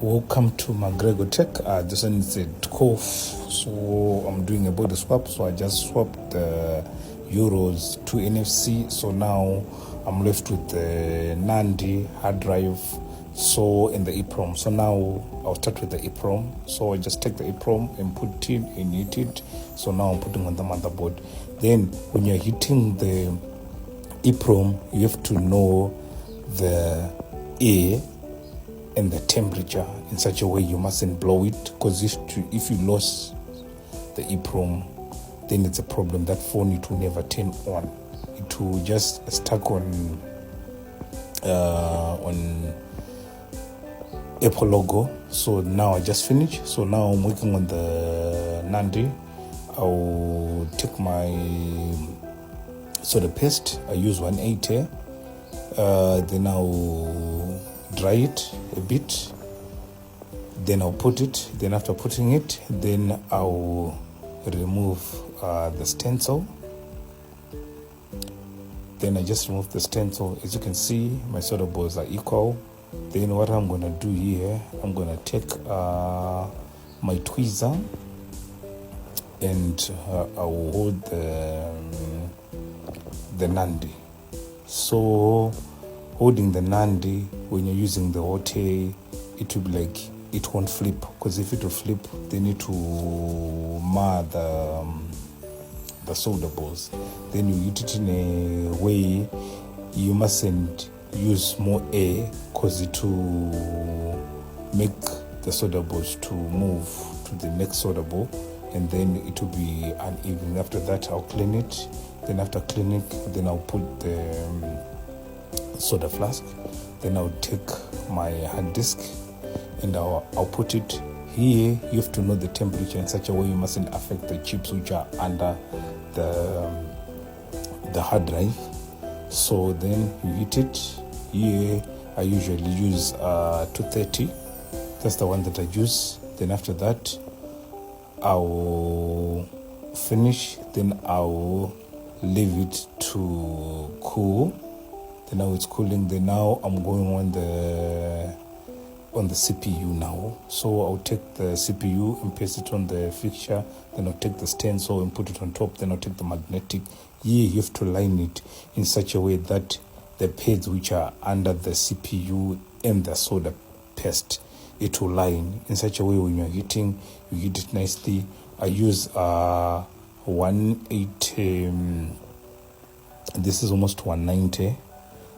Welcome to McGregor Tech. This one is a cough, so I'm doing a body swap. So I just swapped the euros to NFC. So now I'm left with the Nandi hard drive, so in the EEPROM. So now I'll start with the EEPROM. So I just take the EEPROM and put it and hit it. So now I'm putting on the motherboard. Then when you're hitting the EEPROM, you have to know the air and the temperature in such a way you mustn't blow it, because if you lose the EEPROM, then it's a problem. That phone, it will never turn on. It will just stuck on Apple logo. So now I just finished. So now I'm working on the Nandi. I'll take my soda paste. I use 180. Then I'll dry it a bit, then I'll put it. Then after putting it, then I'll remove the stencil. Then I just remove the stencil. As you can see, my soda balls are equal. Then what I'm gonna do here, I'm gonna take my tweezer and I'll hold the Nandi. So holding the Nandi, when you're using the hot air, it will be like it won't flip, because if it will flip, they need to mar the soda balls. Then you hit it in a way you mustn't use more air, because it will make the soda balls to move to the next soda ball, and then it will be uneven. After that, I'll clean it. Then after cleaning, then I'll put the soda flask. Then I'll take my hard disk and I'll put it here. You have to know the temperature in such a way you mustn't affect the chips which are under the hard drive. So then you hit it here. I usually use 230. That's the one that I use. Then after that, I'll finish. Then I'll leave it to cool. Then now it's cooling. Then now I'm going on the CPU now. So I'll take the CPU and paste it on the fixture. Then I'll take the stencil and put it on top. Then I'll take the magnetic. Here you have to line it in such a way that the pads which are under the CPU and the soda paste, it will line in such a way when you're hitting, you hit it nicely. I use 180. This is almost 190.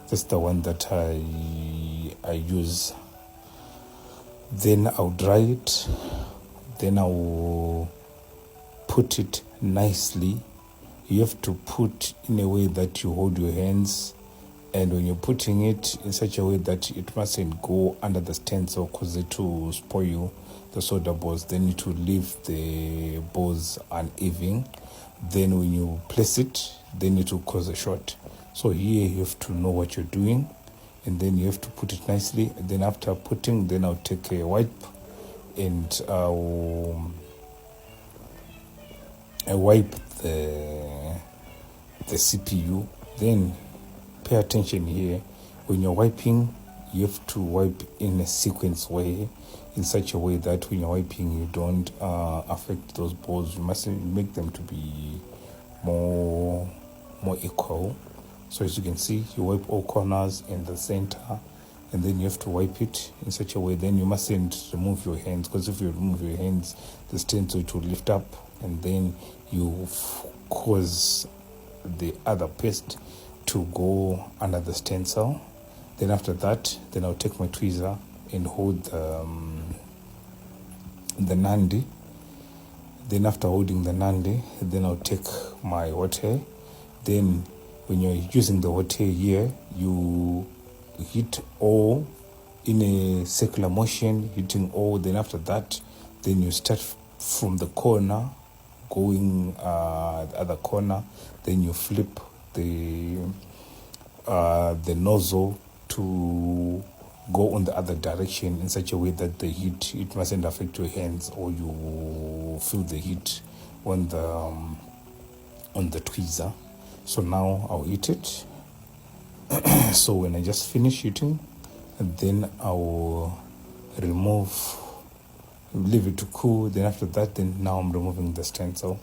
That's the one that I use. Then I'll dry it. Then I'll put it nicely. You have to put in a way that you hold your hands, and when you're putting it in such a way that it mustn't go under the stencil, because it will spoil the soda balls. Then it will leave the balls uneven. Then when you place it, then it will cause a short. So here you have to know what you're doing, and then you have to put it nicely. And then after putting, then I'll take a wipe and I wipe the CPU. Then pay attention here. When you're wiping, you have to wipe in a sequence way, in such a way that when you're wiping, you don't affect those balls. You must make them to be more equal. So as you can see, you wipe all corners in the center, and then you have to wipe it in such a way. Then you mustn't remove your hands, because if you remove your hands, the stencil, it will lift up, and then you cause the other paste to go under the stencil. Then after that, then I'll take my tweezer and hold the Nandi. Then after holding the Nandi, then I'll take my water. Then when you're using the water here, you hit all in a circular motion, hitting all. Then after that, then you start from the corner, going the other corner. Then you flip the nozzle to go on the other direction in such a way that the heat, it mustn't affect your hands, or you feel the heat on the tweezer. So now I'll hit it. So when I just finish hitting, and then I'll remove, leave it to cool. Then after that, then now I'm removing the stencil.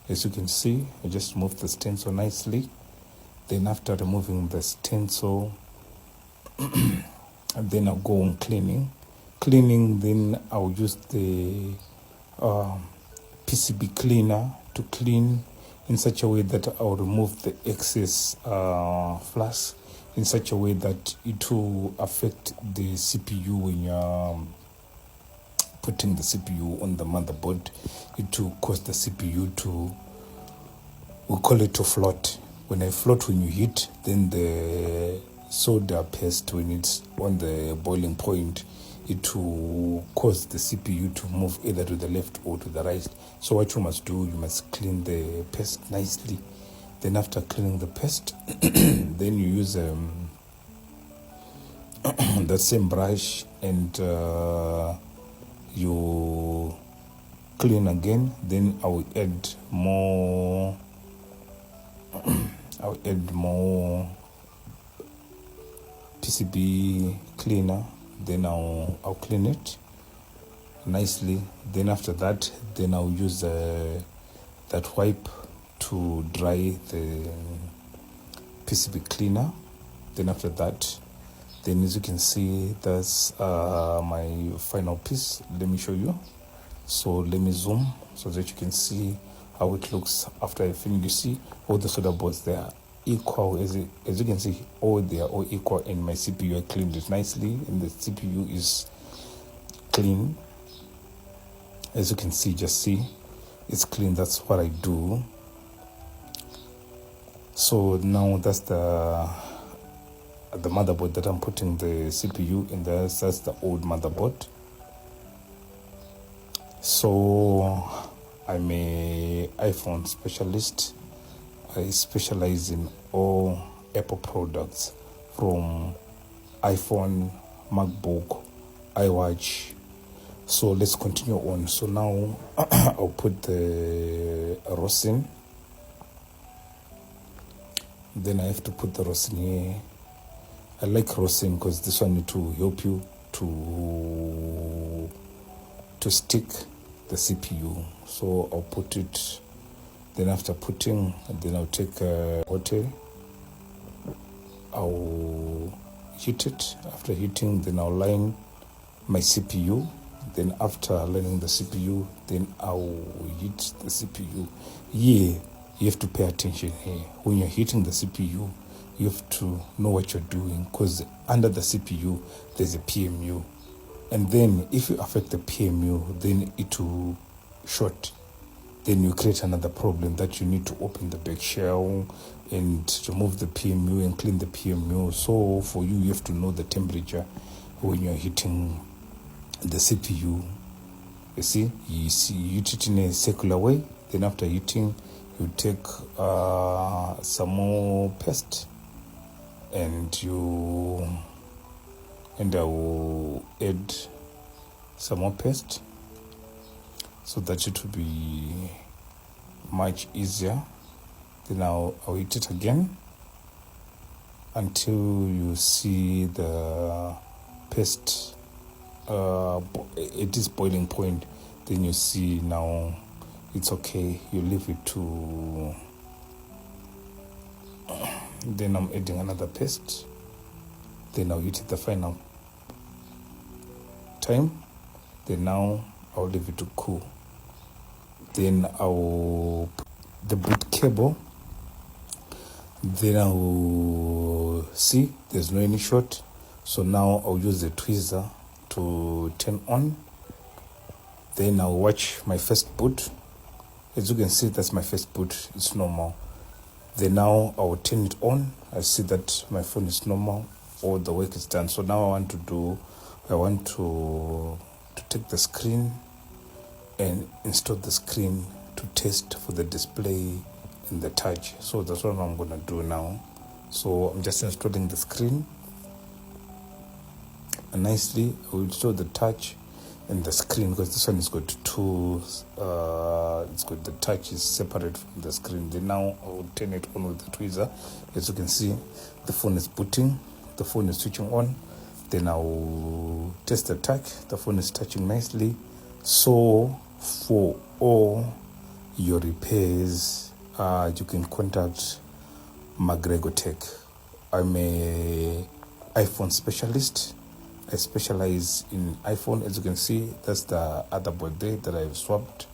As you can see, I just moved the stencil nicely. Then after removing the stencil, and then I'll go on cleaning. Then I'll use the PCB cleaner to clean in such a way that I'll remove the excess flash in such a way that it will affect the CPU when you're putting the CPU on the motherboard. It will cause the CPU to, we call it to float. When you heat, then the soda paste, when it's on the boiling point, it will cause the CPU to move either to the left or to the right. So what you must do, you must clean the paste nicely. Then after cleaning the paste, then you use the same brush and you clean again. Then I will add more PCB cleaner. Then I'll clean it nicely. Then after that, then I'll use that wipe to dry the PCB cleaner. Then after that, then as you can see, that's my final piece. Let me show you. So let me zoom so that you can see how it looks after I finish. You see all the solder boards, they are equal. As you can see, they are all equal, and my CPU, I cleaned it nicely, and the CPU is clean. As you can see, just see, it's clean. That's what I do. So now that's the motherboard that I'm putting the CPU in there. That's the old motherboard. So I'm a iPhone specialist. I specialize in all Apple products, from iPhone, MacBook, iWatch. So let's continue on. So now I'll put the rosin. Then I have to put the rosin here. I like rosin because this one need to help you to stick the CPU. So I'll put it. Then after putting, then I'll take water. I'll heat it. After heating, then I'll line my CPU. Then after lining the CPU, then I'll heat the CPU. Yeah, you have to pay attention here. When you're heating the CPU, you have to know what you're doing, because under the CPU, there's a PMU. And then if you affect the PMU, then it will short. Then you create another problem that you need to open the back shell and remove the PMU and clean the PMU. So for you have to know the temperature when you're heating the CPU. You see, you heat it in a circular way. Then after heating, you take some more paste, and I will add some more paste so that it will be much easier. Then I'll heat it again until you see the paste at this boiling point. Then you see now it's okay. You leave it to. Then I'm adding another paste. Then I'll heat it the final time. Then now I'll leave it to cool. Then I'll put the boot cable. Then I'll see there's no any short. So now I'll use the tweezer to turn on. Then I'll watch my first boot. As you can see, that's my first boot. It's normal. Then now I will turn it on. I see that my phone is normal. All the work is done. So now I want to take the screen and install the screen to test for the display and the touch. So that's what I'm gonna do now. So I'm just installing the screen, and nicely I will install the touch and the screen, because this one is got two. It's got the touch is separate from the screen. Then now I will turn it on with the tweezer. As you can see, the phone is booting. The phone is switching on. Then I'll test the touch. The phone is touching nicely. So for all your repairs, you can contact McGregor Tech. I'm a iPhone specialist. I specialize in iPhone. As you can see, that's the other board there that I've swapped.